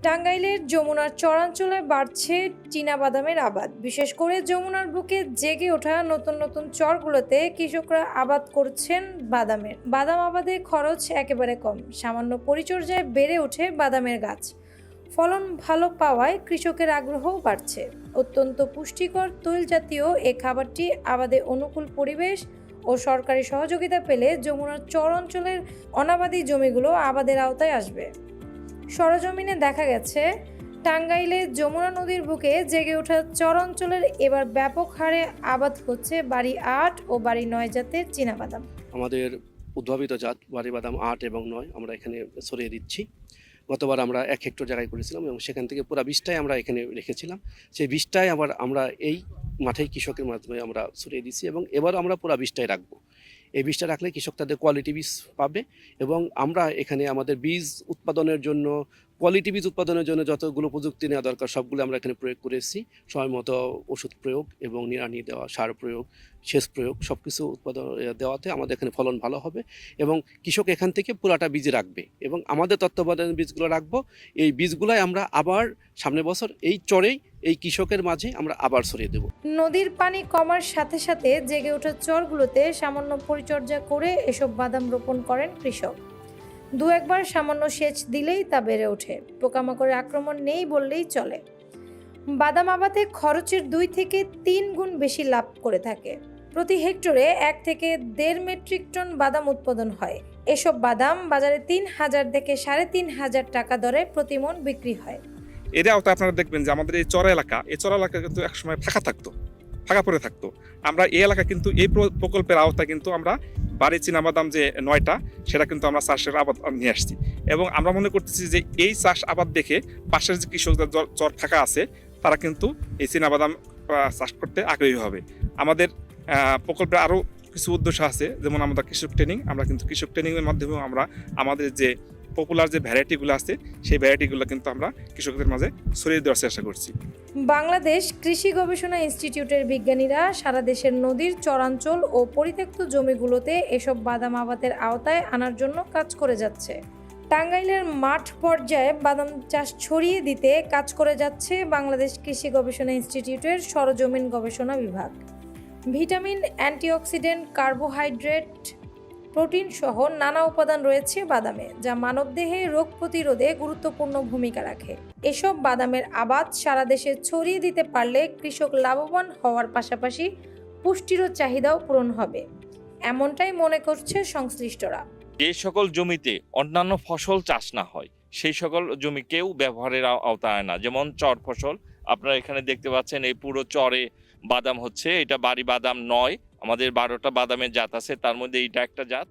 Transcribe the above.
টাঙ্গাইলের যমুনার চরাঞ্চলে বাড়ছে চীনাবাদামের আবাদ। বিশেষ করে যমুনার বুকে জেগে ওঠা নতুন নতুন চরগুলোতে কৃষকরা আবাদ করছেন বাদাম আবাদে খরচ একেবারে কম, সামান্য পরিচর্যায় বেড়ে ওঠে বাদামের গাছ। ফলন ভালো পাওয়ায় কৃষকের আগ্রহও বাড়ছে। অত্যন্ত পুষ্টিকর তৈল জাতীয় এ খাবারটি আবাদে অনুকূল পরিবেশ ও সরকারি সহযোগিতা পেলে যমুনার চর অঞ্চলের অনাবাদি জমিগুলো আবাদের আওতায় আসবে। সরজমিনে দেখা গেছে, টাঙ্গাইলে যমুনা নদীর বুকে জেগে ওঠা চর অঞ্চলের এবার ব্যাপক হারে আবাদ হচ্ছে বাড়ি ৮ ও বাড়ি ৯ জাতের চীনাবাদাম। আমাদের উদ্ভাবিত জাত বাড়ি বাদাম ৮ এবং ৯ আমরা এখানে ছড়িয়ে দিচ্ছি। গতবার আমরা ১ হেক্টর জায়গায় করেছিলাম এবং সেখান থেকে পুরো ২০টাই আমরা এখানে রেখেছিলাম। সেই ২০টাই আবার আমরা এই মাঠেই কৃষকের মাধ্যমে আমরা ছড়িয়ে দিচ্ছি এবং এবার আমরা পুরো ২০টাই রাখবো। এই বীজটা রাখলে কৃষক তাদের কোয়ালিটি বীজ পাবে এবং আমরা এখানে আমাদের বীজ উৎপাদনের জন্য, কোয়ালিটি বীজ উৎপাদনের জন্য যতগুলো প্রযুক্তি নেওয়া দরকার সবগুলো আমরা এখানে প্রয়োগ করেছি। সময় মতো ওষুধ প্রয়োগ এবং নিড়ানি দেওয়া, সার প্রয়োগ, সেচ প্রয়োগ সব কিছু উৎপাদন দেওয়াতে আমাদের এখানে ফলন ভালো হবে এবং কৃষক এখান থেকে পুরাটা বীজ রাখবে এবং আমাদের তত্ত্বাবধানে বীজগুলো রাখবো। এই বীজগুলাই আমরা আবার সামনের বছর এই চরেই এই কৃষকের মাঝে আমরা আবার ছড়িয়ে দেব। নদীর পানি কমার সাথে সাথে জেগে ওঠা চরগুলোতে সামান্য পরিচর্যা করে এসব বাদাম রোপণ করেন কৃষক। দু একবার সামান্য সেচ দিলেই তা বেড়ে ওঠে। পোকামাকড়ের আক্রমণ নেই বললেই চলে। বাদাম আবাদে খরচের ২ থেকে ৩ গুণ বেশি লাভ করে থাকে। প্রতি হেক্টরে ১ থেকে ১.৫ মেট্রিক টন বাদাম উৎপাদন হয়। এসব বাদাম বাজারে ৩,০০০ থেকে ৩,৫০০ টাকা দরে প্রতি মণ বিক্রি হয়। এর আওতায় আপনারা দেখবেন যে আমাদের এই চর এলাকা কিন্তু একসময় ফাঁকা পড়ে থাকতো। আমরা এই এলাকা কিন্তু এই প্রকল্পের আওতায় কিন্তু আমরা বাড়ি চীনাবাদাম যে ৯টা সেটা কিন্তু আমরা চাষের আবাদ নিয়ে আসছি এবং আমরা মনে করতেছি যে এই চাষ আবাদ দেখে পাশের যে কৃষকদের চর ফাঁকা আছে তারা কিন্তু এই চীনাবাদাম চাষ করতে আগ্রহী হবে। আমাদের প্রকল্পে আরও কিছু উদ্দেশ্য আছে, যেমন আমাদের কৃষক ট্রেনিং। আমরা কিন্তু কৃষক ট্রেনিংয়ের মাধ্যমেও আমরা আমাদের যে পপুলার যে ভ্যারাইটিগুলো আছে সেই ভ্যারাইটিগুলো কিন্তু আমরা কৃষকদের মাঝে ছড়িয়ে দেওয়ার চেষ্টা করছি। বাংলাদেশ কৃষি গবেষণা ইনস্টিটিউটের বিজ্ঞানীরা সারা দেশের নদীর চরাঞ্চল ও পরিত্যক্ত জমিগুলোতে এসব বাদাম আবাদের আওতায় আনার জন্য কাজ করে যাচ্ছে। টাঙ্গাইলের মাঠ পর্যায়ে বাদাম চাষ ছড়িয়ে দিতে কাজ করে যাচ্ছে বাংলাদেশ কৃষি গবেষণা ইনস্টিটিউটের সরজমিন গবেষণা বিভাগ। ভিটামিন, অ্যান্টিঅক্সিডেন্ট, কার্বোহাইড্রেট, প্রোটিন সহ নানা উপাদান রয়েছে বাদামে, যা মানবদেহে রোগ প্রতিরোধে গুরুত্বপূর্ণ ভূমিকা রাখে। এসব বাদামের আবাদ সারা দেশে ছড়িয়ে দিতে পারলে কৃষক লাভবান হওয়ার পাশাপাশি পুষ্টিরও চাহিদাও পূরণ হবে, এমনটাই মনে করছে সংশ্লিষ্টরা। যে সকল জমিতে অন্যান্য ফসল চাষ না হয় সেই সকল জমিকেও ব্যবহারের আওতায় আনা, যেমন চর ফসল। আপনারা এখানে দেখতে পাচ্ছেন এই পুরো চরে বাদাম হচ্ছে। এটা বাড়ি বাদাম ৯। আমাদের ১২টা বাদামের জাত আছে, তার মধ্যে এইটা একটা জাত।